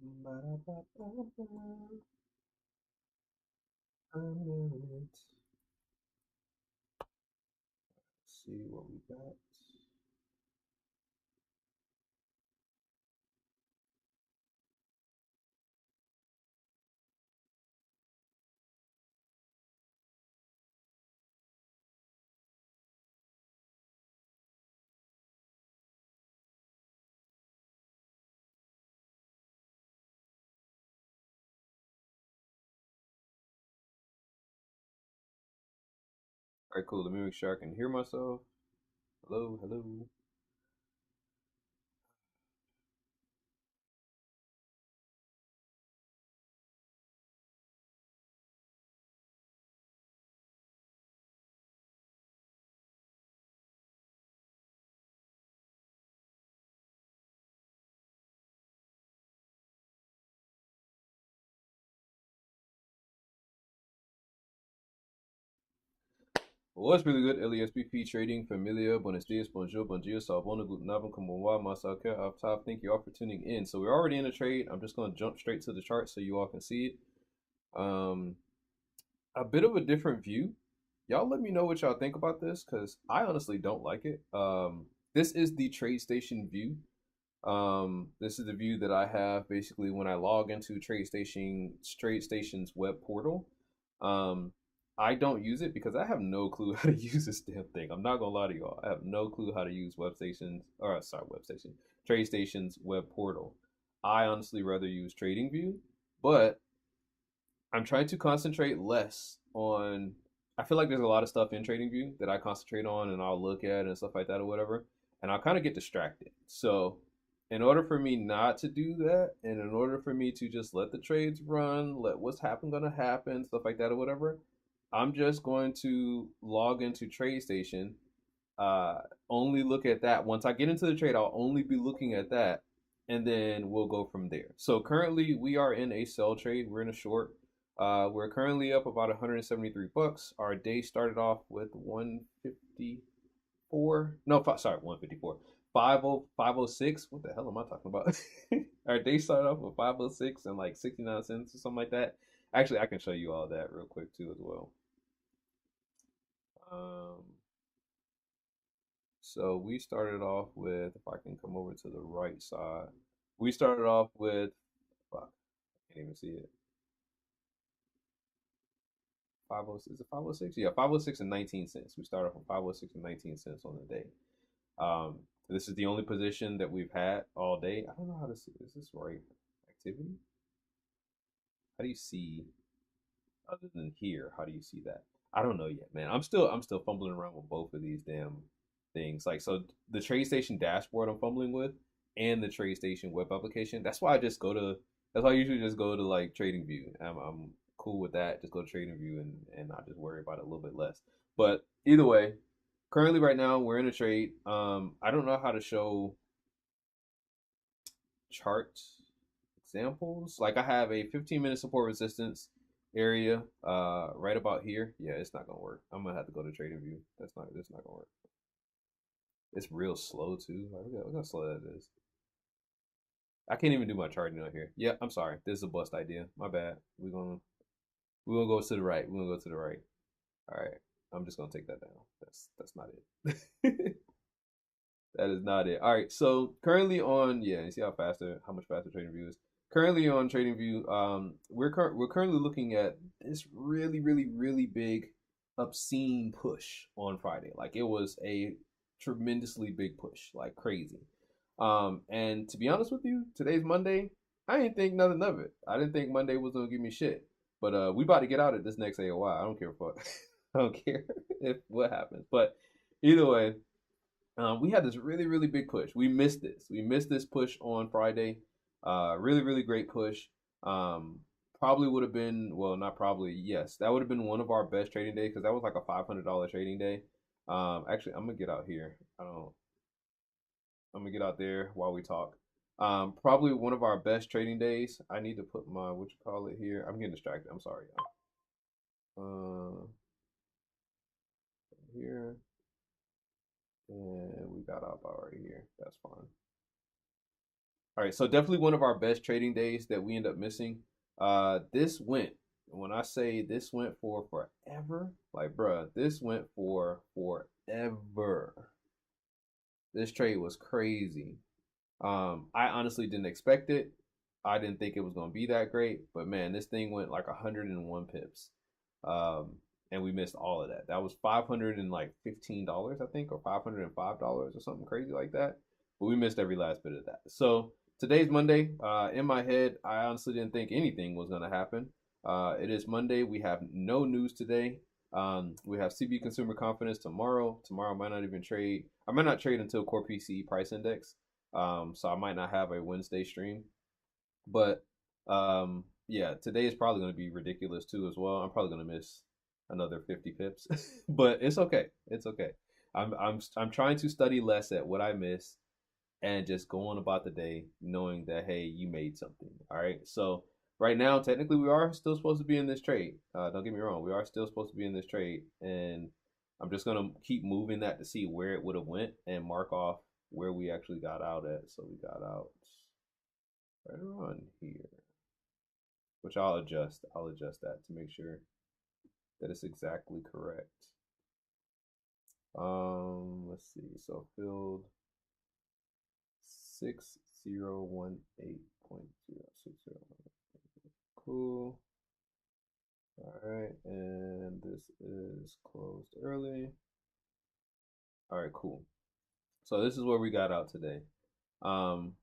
Ba-da-ba-ba-ba. A minute. See what we got. All right, cool. Let me make sure I can hear myself. Hello, hello. What's really good? LeSBP Trading, Familia, Buenos Dias, Bonjour, Bon dia, Salvona, Guten Abend, Kombawa, Masaka, up top. Thank you all for tuning in. So we're already in a trade. I'm just going to jump straight to the chart so you all can see it. Um, a bit of a different view. Y'all let me know what y'all think about this because I honestly don't like it. This is the TradeStation view. This is the view that I have basically when I log into TradeStation's web portal. Um, I don't use it because I have no clue how to use this damn thing. I'm not gonna lie to y'all. I have no clue how to use TradeStation's web portal. I honestly rather use TradingView, but I'm trying to concentrate less on. I feel like there's a lot of stuff in TradingView that I concentrate on and I'll look at and stuff like that or whatever, and I'll kind of get distracted. So, in order for me not to do that, and in order for me to just let the trades run, let what's gonna happen, stuff like that or whatever, I'm just going to log into TradeStation. Uh, Only look at that. Once I get into the trade, I'll only be looking at that, and then we'll go from there. So currently, we are in a sell trade. We're in a short. We're currently up about 173 bucks. Our day started off with 154. No, sorry, 154. 506. What the hell am I talking about? Our day started off with 506 and like 69 cents or something like that. Actually, I can show you all that real quick too as well. Um, So we started off with, if I can come over to the right side, we started off with, fuck, I can't even see it. 50, is it 506? Yeah, 506 and 19 cents. We started off with 506 and 19 cents on the day. Um, this is the only position that we've had all day. I don't know how to see. Is this right? Activity? How do you see other than here? How do you see that? I don't know yet, man. I'm still fumbling around with both of these damn things. Like so the TradeStation dashboard I'm fumbling with and the TradeStation web application. That's why I usually just go to like TradingView. I'm cool with that. Just go to TradingView and not just worry about it a little bit less. But either way, currently right now we're in a trade. I don't know how to show chart examples. Like I have a 15-minute support resistance area right about here. Yeah, it's not gonna work. I'm gonna have to go to TradingView. That's not gonna work. It's real slow too. Like, look how slow that is. I can't even do my charting on here. Yeah, I'm sorry. This is a bust idea. My bad. We're gonna go to the right. We're gonna go to the right. All right. I'm just gonna take that down. That's not it. That is not it. All right. So currently on, yeah, you see how much faster TradingView is. Currently on TradingView, we're currently looking at this really, really, really big, obscene push on Friday. Like it was a tremendously big push, like crazy. And to be honest with you, today's Monday. I didn't think nothing of it. I didn't think Monday was gonna give me shit. But we about to get out at this next AOI. I don't care what. I don't care if what happens. But either way, we had this really, really big push. We missed this. We missed this push on Friday. Really, really great push. Um, Probably would have been, well, not probably, yes, that would have been one of our best trading days because that was like a $500 trading day. Actually, I'm gonna get out here. I'm gonna get out there while we talk. Probably one of our best trading days. I need to put my what you call it here. I'm getting distracted. I'm sorry. Here and we got our bar right here. That's fine. All right, so definitely one of our best trading days that we end up missing. This went, when I say this went for forever, like bruh, this went for forever. This trade was crazy. I honestly didn't expect it. I didn't think it was gonna be that great, but man, this thing went like 101 pips. Um, and we missed all of that. That was $515, I think, or $505 or something crazy like that. But we missed every last bit of that. So today's Monday. In my head, I honestly didn't think anything was gonna happen. It is Monday. We have no news today. We have CB consumer confidence tomorrow. Tomorrow I might not even trade. I might not trade until core PCE price index. So I might not have a Wednesday stream. But yeah, today is probably going to be ridiculous too as well. I'm probably going to miss another 50 pips, but it's okay. It's okay. I'm trying to study less at what I miss and just go on about the day knowing that hey, you made something. All right. So right now, technically, we are still supposed to be in this trade. Don't get me wrong, we are still supposed to be in this trade, and I'm just gonna keep moving that to see where it would have went and mark off where we actually got out at. So we got out right around here, which I'll adjust. I'll adjust that to make sure that it's exactly correct. Let's see. So filled 6018.060. Cool. All right, and this is closed early. All right, cool. So this is where we got out today. Um,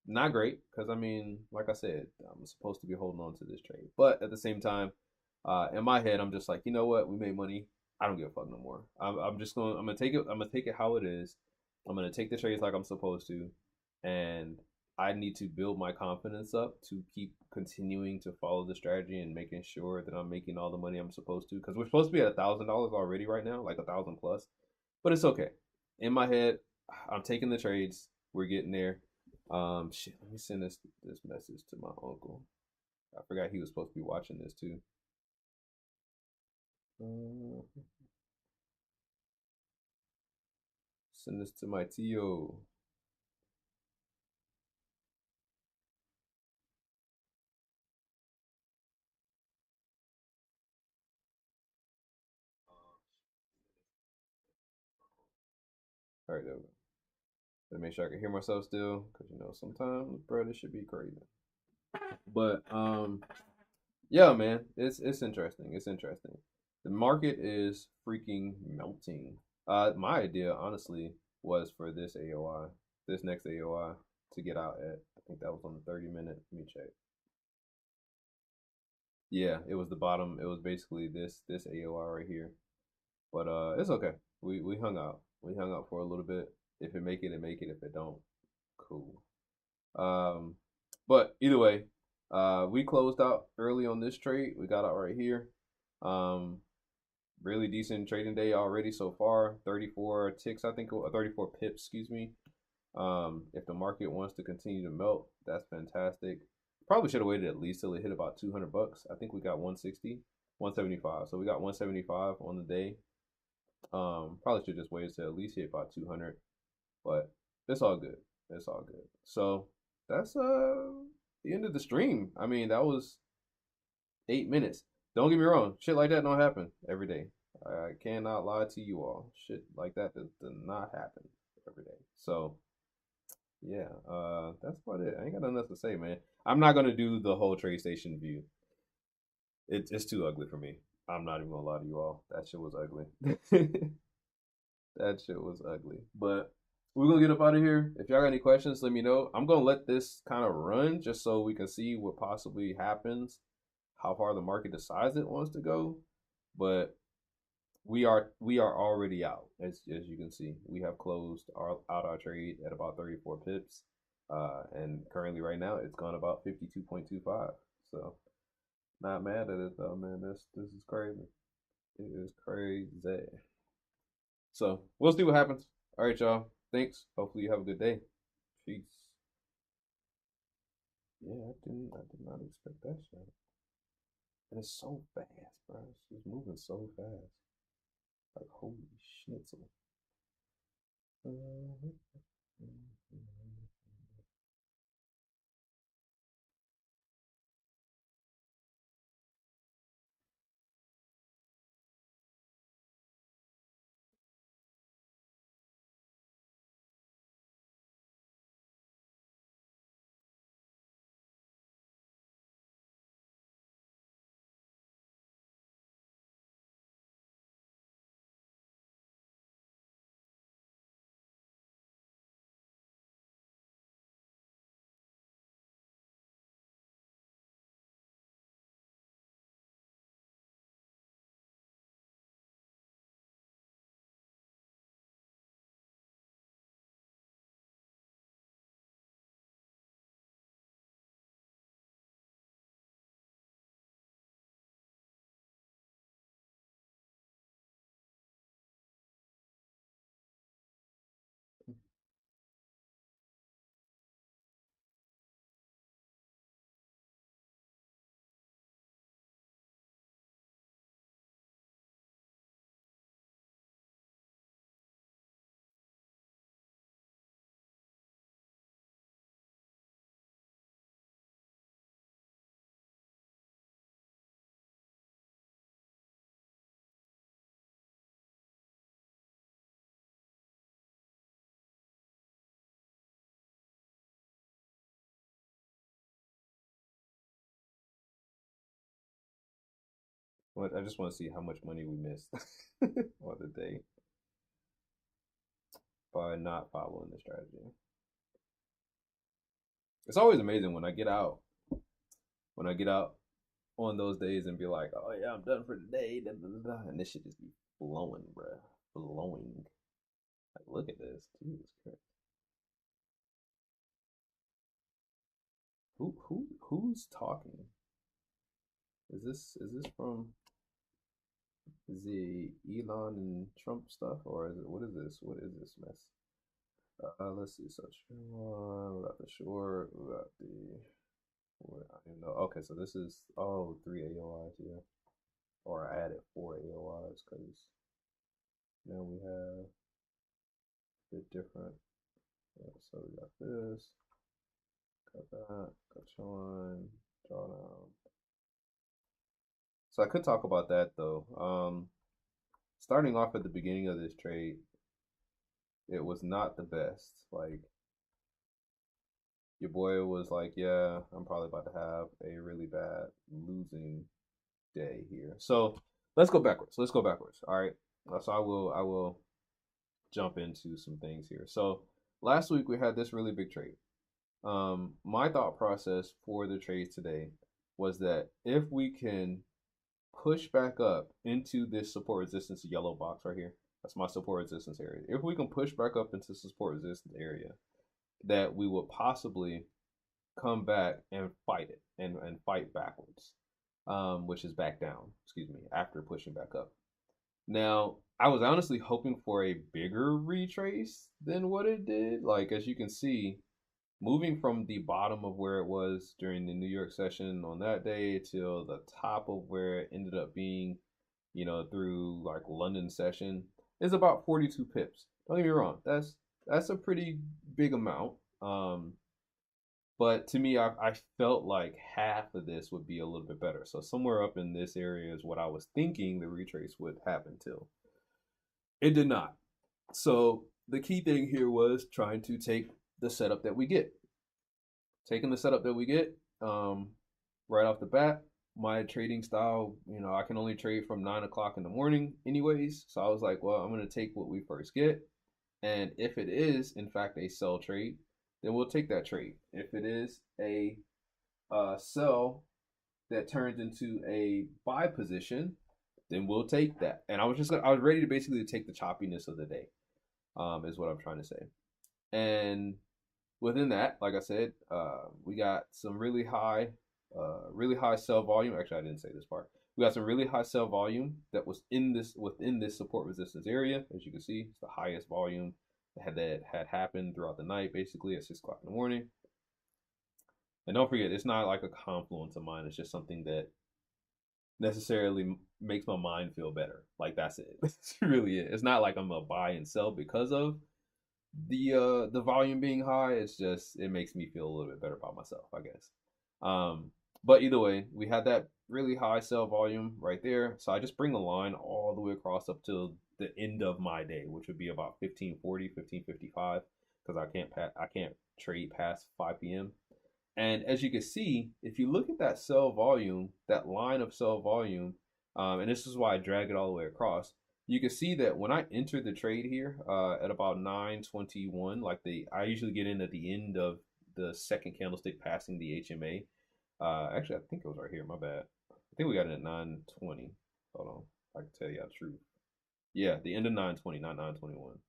Not great because I mean, like I said, I'm supposed to be holding on to this trade, but at the same time, in my head, I'm just like, you know what? We made money. I don't give a fuck no more. I'm just going. I'm gonna take it. I'm gonna take it how it is. I'm gonna take the trades like I'm supposed to, and I need to build my confidence up to keep continuing to follow the strategy and making sure that I'm making all the money I'm supposed to. Because we're supposed to be at $1,000 already right now, like 1,000 plus, but it's okay. In my head, I'm taking the trades. We're getting there. Shit, let me send this message to my uncle. I forgot he was supposed to be watching this too. Uh, Send this to my Tio. All right, there we go. Let me make sure I can hear myself still, because you know sometimes, bro, this should be crazy. But yeah, man, it's interesting. It's interesting. The market is freaking melting. My idea, honestly, was for this AOI, this next AOI, to get out at. I think that was on the 30 minute. Let me check. Yeah, it was the bottom. It was basically this AOI right here. But it's okay. We hung out. We hung out for a little bit. If it make it, it make it. If it don't, cool. Um, but either way, we closed out early on this trade. We got out right here. Um, Really decent trading day already so far. 34 ticks, I think, 34 pips, excuse me. If the market wants to continue to melt, that's fantastic. Probably should have waited at least till it hit about 200 bucks. I think we got 160, 175. So we got 175 on the day. Probably should just wait to at least hit about 200, but it's all good. It's all good. So that's the end of the stream. I mean, that was 8 minutes. Don't get me wrong, shit like that don't happen every day. I cannot lie to you all. Shit like that does not happen every day. So yeah, that's about it. I ain't got nothing else to say, man. I'm not gonna do the whole TradeStation view. It's too ugly for me. I'm not even gonna lie to you all. That shit was ugly. That shit was ugly. But we're gonna get up out of here. If y'all got any questions, let me know. I'm gonna let this kind of run just so we can see what possibly happens, how far the market decides it wants to go. But we are already out, as you can see. We have closed our trade at about 34 pips. And currently right now it's gone about 52.25. So not mad at it though, man. This is crazy. It is crazy. So we'll see what happens. All right, y'all. Thanks. Hopefully you have a good day. Peace. Yeah, I did not expect that shit. And it's so fast, bro. It's just moving so fast. Like holy schnitzel. I just want to see how much money we missed on the day by not following the strategy. It's always amazing when I get out on those days and be like, oh yeah, I'm done for the day, and this shit just be blowing, bruh, blowing. Like, look at this, Jesus Christ. Who's talking? Is this from the Elon and Trump stuff, or is it what is this? What is this mess? Let's see. So we got the short, we got the what I don't even know. Okay, so this is 3 AOIs, yeah. Or I added 4 AOIs because now we have a bit different. Yeah, so we got this, got that, got Sean, drawdown. So I could talk about that though. Starting off at the beginning of this trade, it was not the best. Like your boy was like, yeah, I'm probably about to have a really bad losing day here. So let's go backwards. Let's go backwards. All right. So I will jump into some things here. So last week we had this really big trade. My thought process for the trade today was that if we can push back up into this support resistance yellow box right here, that's my support resistance area. If we can push back up into support resistance area, that we would possibly come back and fight it and fight backwards, which is back down, excuse me, after pushing back up. Now, I was honestly hoping for a bigger retrace than what it did. Like, as you can see, moving from the bottom of where it was during the New York session on that day till the top of where it ended up being, you know, through like London session is about 42 pips. Don't get me wrong, that's a pretty big amount. But to me, I felt like half of this would be a little bit better. So somewhere up in this area is what I was thinking the retrace would happen till. It did not. So the key thing here was trying to take the setup that we get. Taking the setup that we get, right off the bat, my trading style, you know, I can only trade from 9 o'clock in the morning anyways. So I was like, well, I'm going to take what we first get. And if it is, in fact, a sell trade, then we'll take that trade. If it is a sell that turns into a buy position, then we'll take that. And I was ready to basically take the choppiness of the day, is what I'm trying to say. And within that, like I said, we got some really high sell volume. Actually, I didn't say this part. We got some really high sell volume that was within this support resistance area. As you can see, it's the highest volume that had happened throughout the night, basically at 6 o'clock in the morning. And don't forget, it's not like a confluence of mine. It's just something that necessarily makes my mind feel better. Like that's it. That's really it. It's not like I'm a buy and sell because of the volume being high. It's just it makes me feel a little bit better about myself, I guess. But either way, we had that really high sell volume right there. So I just bring the line all the way across up to the end of my day, which would be about 15:40, 15:55, because I can't trade past 5 p.m. And as you can see, if you look at that sell volume, that line of sell volume, and this is why I drag it all the way across, you can see that when I enter the trade here at about 9:21, like I usually get in at the end of the second candlestick passing the HMA. Actually, I think it was right here. My bad. I think we got it at 9:20. Hold on, I can tell you the truth. Yeah, the end of 9:20, not 9:21.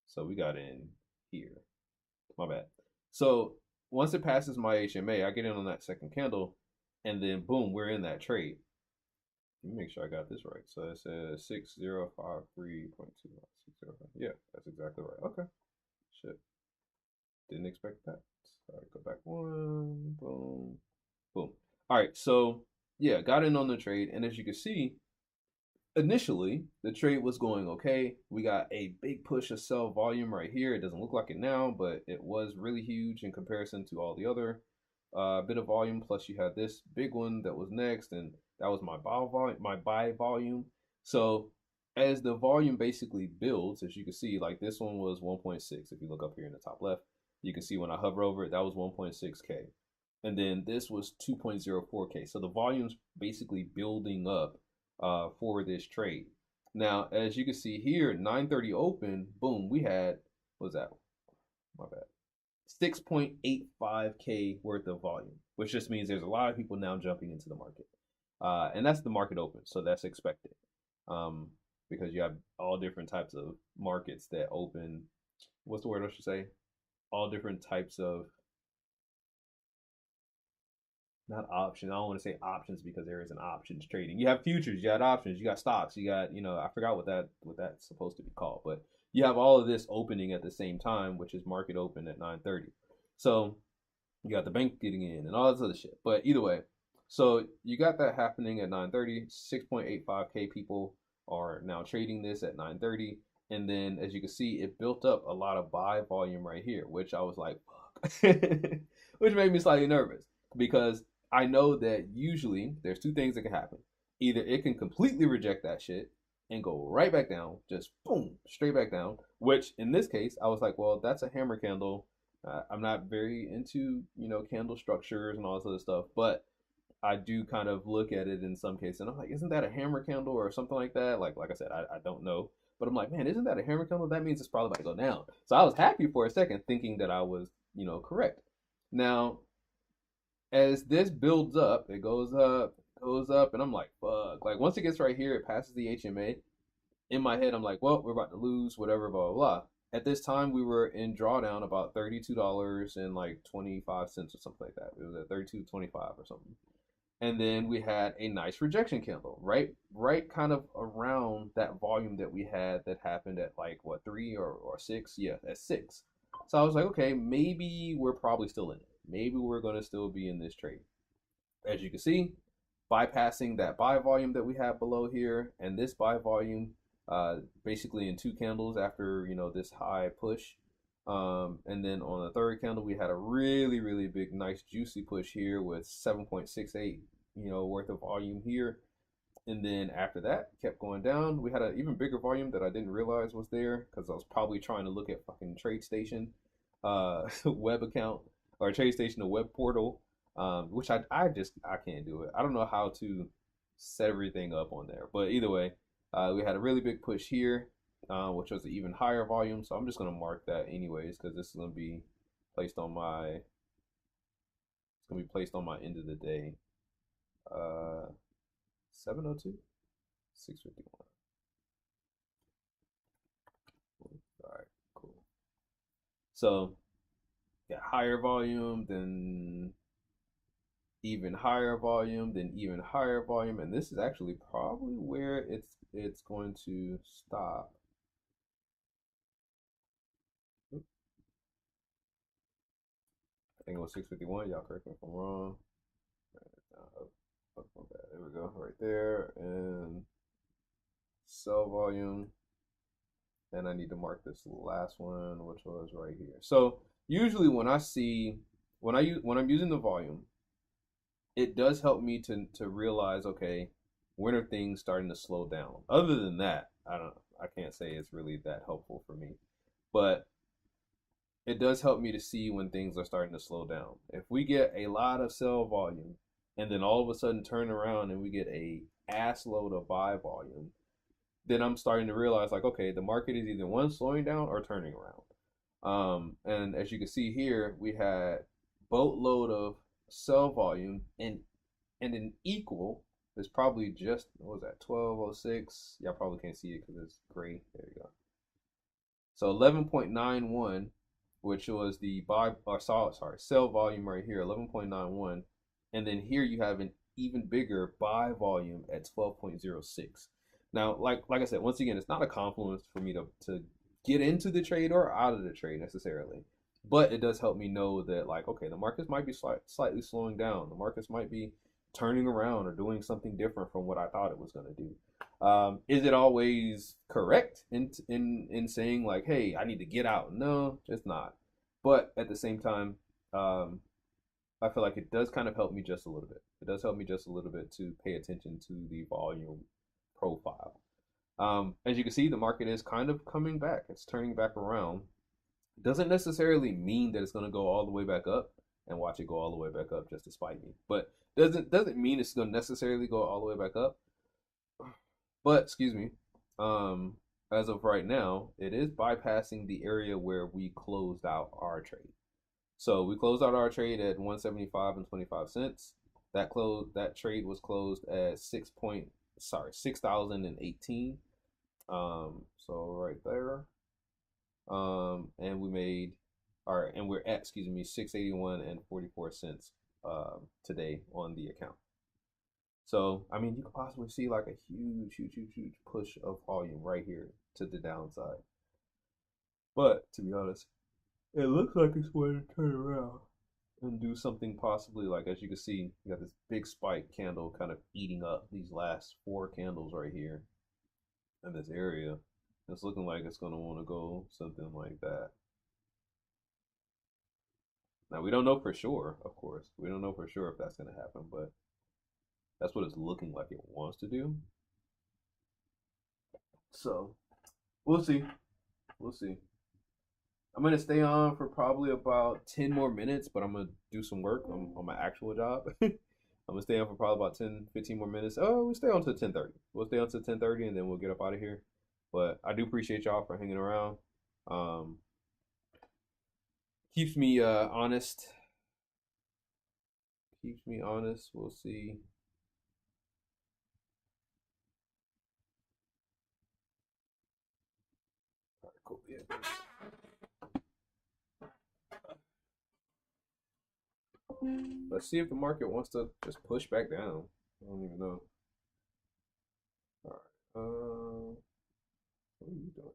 So we got in here. My bad. So once it passes my HMA, I get in on that second candle, and then boom, we're in that trade. Let me make sure I got this right. So it says 6053.2. Yeah, that's exactly right. Okay. Shit. Didn't expect that. All right, go back one. Boom. Boom. All right, so yeah, got in on the trade, and as you can see, initially the trade was going okay. We got a big push of sell volume right here. It doesn't look like it now, but it was really huge in comparison to all the other bit of volume. Plus, you had this big one that was next, and that was my buy volume. So as the volume basically builds, as you can see, like this one was 1.6. If you look up here in the top left, you can see when I hover over it, that was 1.6K. And then this was 2.04K. So the volume's basically building up for this trade. Now, as you can see here, 9:30 open, boom, we had, what was that? My bad. 6.85K worth of volume, which just means there's a lot of people now jumping into the market. And that's the market open, so that's expected. Because you have all different types of markets that open. What's the word I should say? All different types of, not options. I don't want to say options because there is an options trading. You have futures, you got options, you got stocks, you got, I forgot what that's supposed to be called, but you have all of this opening at the same time, which is market open at 9:30. So you got the bank getting in and all this other shit. But either way, so you got that happening at 9:30. 6.85K people are now trading this at 9:30. And then as you can see, it built up a lot of buy volume right here, which I was like, fuck. Which made me slightly nervous because I know that usually there's two things that can happen. Either it can completely reject that shit and go right back down, just boom, straight back down, which in this case, I was like, well, that's a hammer candle. I'm not very into, candle structures and all this other stuff, but I do kind of look at it in some cases, and I'm like, isn't that a hammer candle or something like that? Like I said, I don't know, but I'm like, man, isn't that a hammer candle? That means it's probably about to go down. So I was happy for a second, thinking that I was, correct. Now, as this builds up, it goes up, and I'm like, fuck. Like once it gets right here, it passes the HMA. In my head, I'm like, well, we're about to lose, whatever, blah blah blah. At this time, we were in drawdown about $32 and like 25 cents or something like that. It was at 32.25 or something. And then we had a nice rejection candle, right kind of around that volume that we had that happened at like what, 3 or 6? Yeah, at 6. So I was like, okay, maybe we're probably still in it. Maybe we're gonna still be in this trade. As you can see, bypassing that buy volume that we have below here and this buy volume, basically in two candles after this high push, and then on the third candle we had a really really big nice juicy push here with 7.68 worth of volume here. And then after that kept going down. We had an even bigger volume that I didn't realize was there because I was probably trying to look at fucking TradeStation web account, or TradeStation, the web portal, which I can't do it. I don't know how to set everything up on there, but either way, we had a really big push here, which was an even higher volume. So I'm just gonna mark that anyways because this is gonna be placed on my end of the day. 7:02, 6:51. All right, cool. So yeah, higher volume, then even higher volume, then even higher volume, and this is actually probably where it's going to stop. I think it was 6:51. Y'all correct me if I'm wrong. There we go, right there, and sell volume. And I need to mark this last one, which was right here. So usually when I'm using the volume, it does help me to realize, okay, when are things starting to slow down. Other than that, I can't say it's really that helpful for me, but it does help me to see when things are starting to slow down. If we get a lot of sell volume and then all of a sudden turn around and we get a ass load of buy volume, then I'm starting to realize, like, okay, the market is either one, slowing down or turning around. And as you can see here, we had boatload of sell volume and an equal is probably just, what was that, 1206? Y'all probably can't see it because it's gray. There you go. So 11.91, which was the sell volume right here, 11.91, and then here you have an even bigger buy volume at 12.06. Now, like I said, once again, it's not a confluence for me to get into the trade or out of the trade necessarily, but it does help me know that, like, okay, the markets might be slightly slowing down. The markets might be turning around or doing something different from what I thought it was going to do. Is it always correct in saying like, hey, I need to get out? No, it's not. But at the same time, I feel like it does kind of help me just a little bit. It does help me just a little bit to pay attention to the volume profile. As you can see, the market is kind of coming back. It's turning back around. Doesn't necessarily mean that it's going to go all the way back up, and watch it go all the way back up just to spite me. But doesn't mean it's going to necessarily go all the way back up. But excuse me, as of right now, it is bypassing the area where we closed out our trade. So we closed out our trade at 175 and 25 cents. That trade was closed at 6,018. So right there. And we made all right, and we're at 681 and 44 cents today on the account. So I mean, you could possibly see like a huge push of volume right here to the downside. But to be honest, it looks like it's going to turn around and do something possibly like, as you can see, you got this big spike candle kind of eating up these last four candles right here in this area. It's looking like it's going to want to go something like that. Now we don't know for sure, of course. We don't know for sure if that's going to happen, but that's what it's looking like it wants to do. So we'll see. We'll see. I'm gonna stay on for probably about 10 more minutes, but I'm gonna do some work on my actual job. I'm gonna stay on for probably about 10, 15 more minutes. Oh, we'll stay on to 10:30. We'll stay on to 10:30 and then we'll get up out of here. But I do appreciate y'all for hanging around. Um, keeps me honest. Keeps me honest. We'll see. All right, cool. Yeah. Let's see if the market wants to just push back down. I don't even know. All right. What are you doing?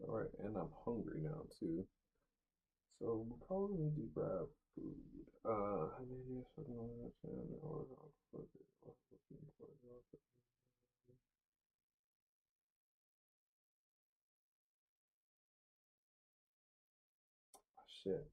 All right, and I'm hungry now too. So we'll probably need to grab food. I mean, yes, I don't understand the order of food. Shit.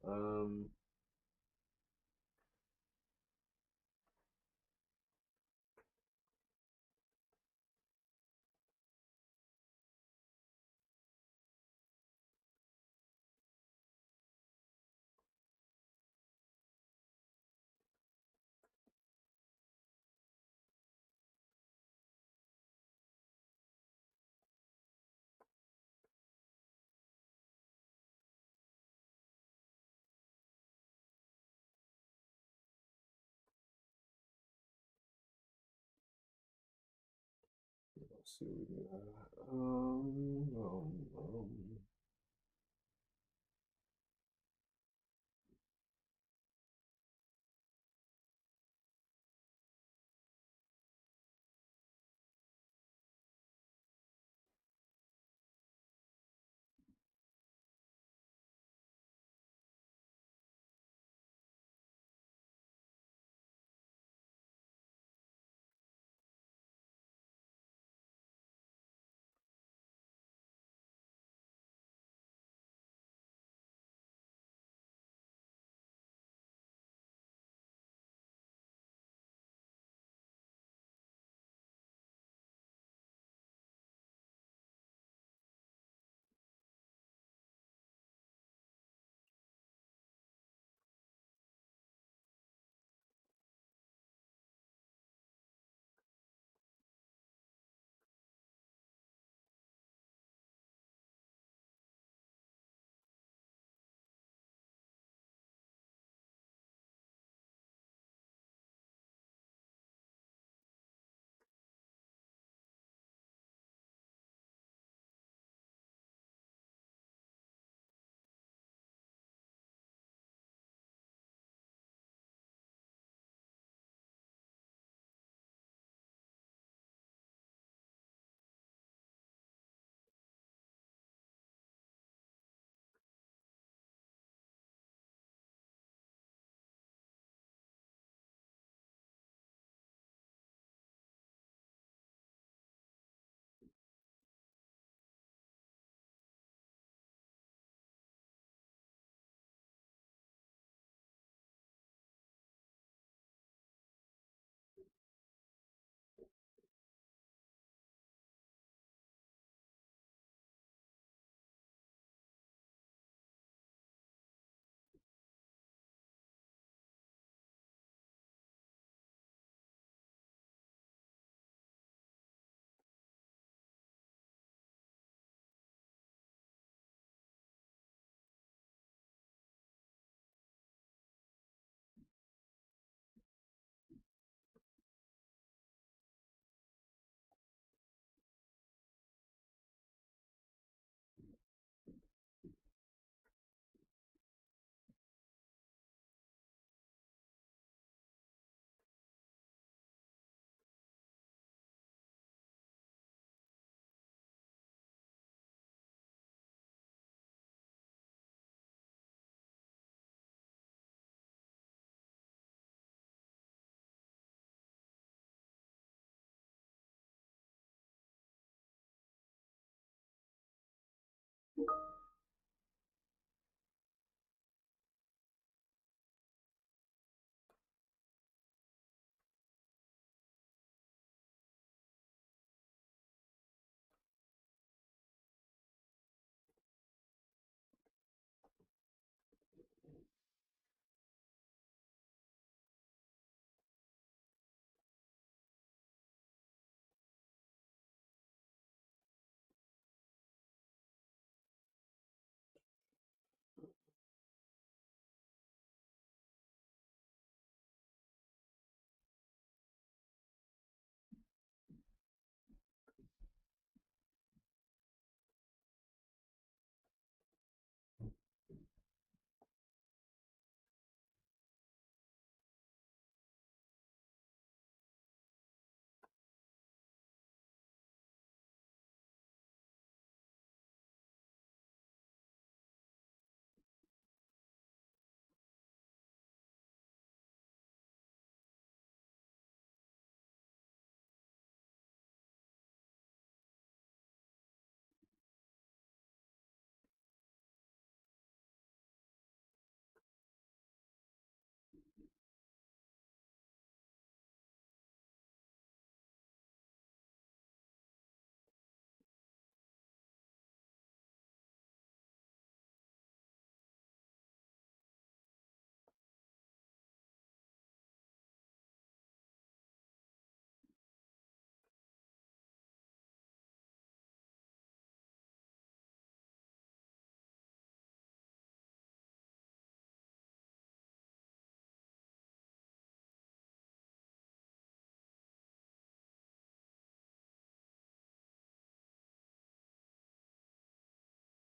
Let's see what we got.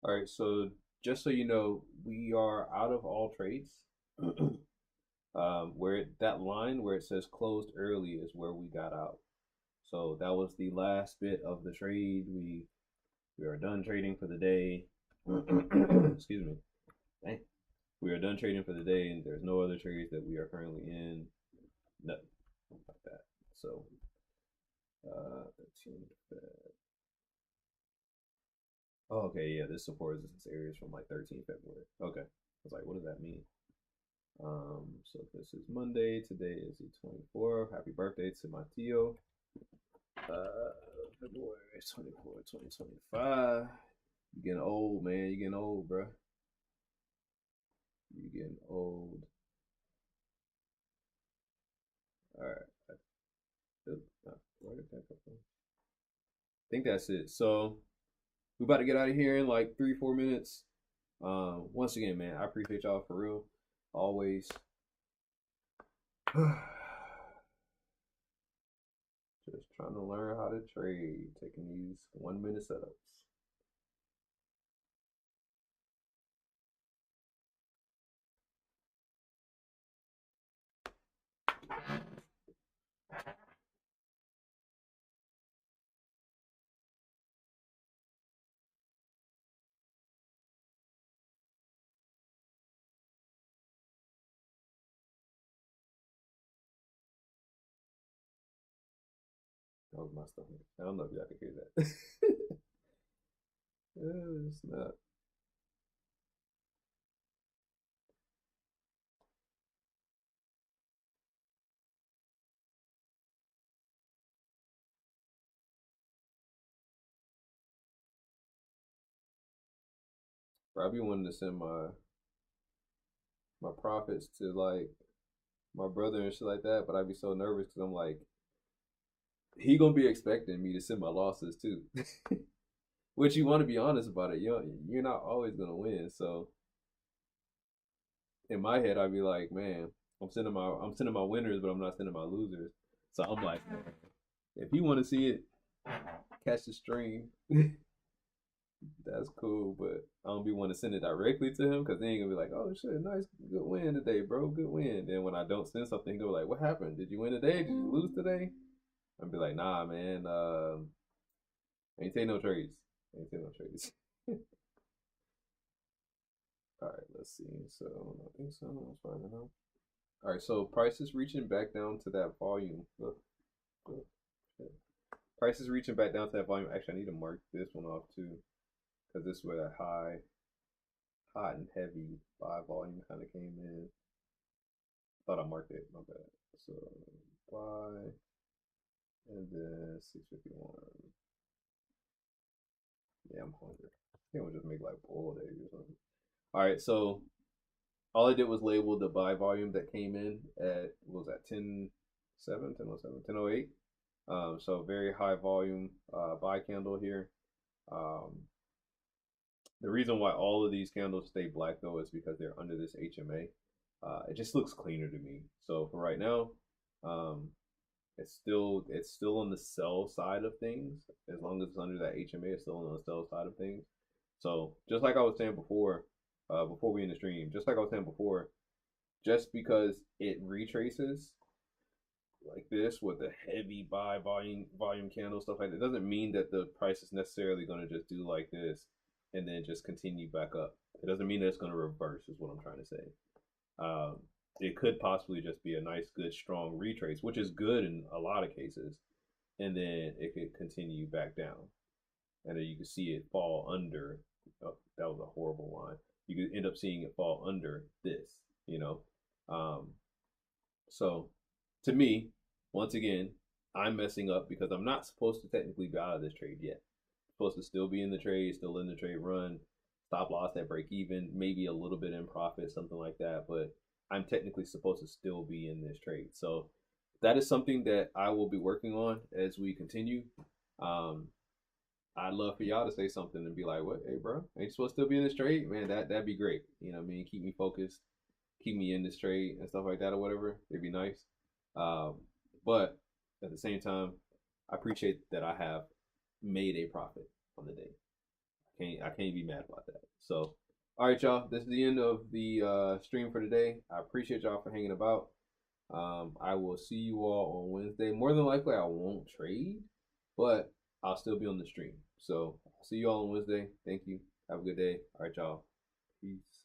All right, so just so you know, we are out of all trades. That line where it says closed early is where we got out. So that was the last bit of the trade. We are done trading for the day. Excuse me. Dang. We are done trading for the day, and there's no other trades that we are currently in. Nothing like that. So, 13. Oh, okay, yeah, this support resistance area is from like 13 February. Okay, I was like, what does that mean? So this is Monday. Today is the 24th. Happy birthday to my Tio. February 24th, 2025. You getting old, man. You getting old, bro. You getting old. All right. Where did that come from? I think that's it. So we about to get out of here in like 3-4 minutes. Once again, man, I appreciate y'all for real. Always. Just trying to learn how to trade, taking these 1-minute setups. That was my stomach. I don't know if y'all can hear that. It's not. Probably wanting to send my profits to like my brother and shit like that, but I'd be so nervous because I'm like, he gonna be expecting me to send my losses too. Which you want to be honest about it. You're not always gonna win. So in my head, I'd be like, man, I'm sending my winners, but I'm not sending my losers. So I'm like, man, if you want to see it, catch the stream. That's cool, but I don't be want to send it directly to him because then he gonna be like, "Oh shit, nice, good win today, bro, good win." Then when I don't send something, he go like, "What happened? Did you win today? Did you lose today?" I'd be like, "Nah, man, ain't take no trades, ain't take no trades." All right, let's see. So I think so. Let's find it out. All right, so prices reaching back down to that volume. Look, look, shit. Prices reaching back down to that volume. Actually, I need to mark this one off too because this is where that hot and heavy buy volume kind of came in. Thought I marked it. My bad. So buy and then 651. Yeah, I'm hungry. I think we'll just make like boiled eggs or something. All right, so all I did was label the buy volume that came in at what was that 10.7, 10.07, 10.08. So very high volume buy candle here. Um, the reason why all of these candles stay black though is because they're under this HMA. It just looks cleaner to me. So for right now, um, it's still on the sell side of things. As long as it's under that HMA, it's still on the sell side of things. So just like I was saying before we in the stream, just like I was saying before, just because it retraces like this with a heavy buy volume candle stuff like that doesn't mean that the price is necessarily going to just do like this and then just continue back up. It doesn't mean that it's going to reverse is what I'm trying to say. um, it could possibly just be a nice good strong retrace, which is good in a lot of cases, and then it could continue back down and then you can see it fall under. Oh, that was a horrible line. You could end up seeing it fall under this, you know. um, so to me, once again, I'm messing up because I'm not supposed to technically be out of this trade yet. I'm supposed to still be in the trade, still in the trade run, stop loss at break even, maybe a little bit in profit, something like that. But I'm technically supposed to still be in this trade. So that is something that I will be working on as we continue. Um, I'd love for y'all to say something and be like, "What, hey, bro, ain't you supposed to still be in this trade, man? That'd be great. You know what I mean? Keep me focused, keep me in this trade and stuff like that or whatever. It'd be nice." Um, but at the same time, I appreciate that I have made a profit on the day. I can't be mad about that. So, all right, y'all. This is the end of the stream for today. I appreciate y'all for hanging about. I will see you all on Wednesday. More than likely, I won't trade, but I'll still be on the stream. So, I'll see you all on Wednesday. Thank you. Have a good day. All right, y'all. Peace.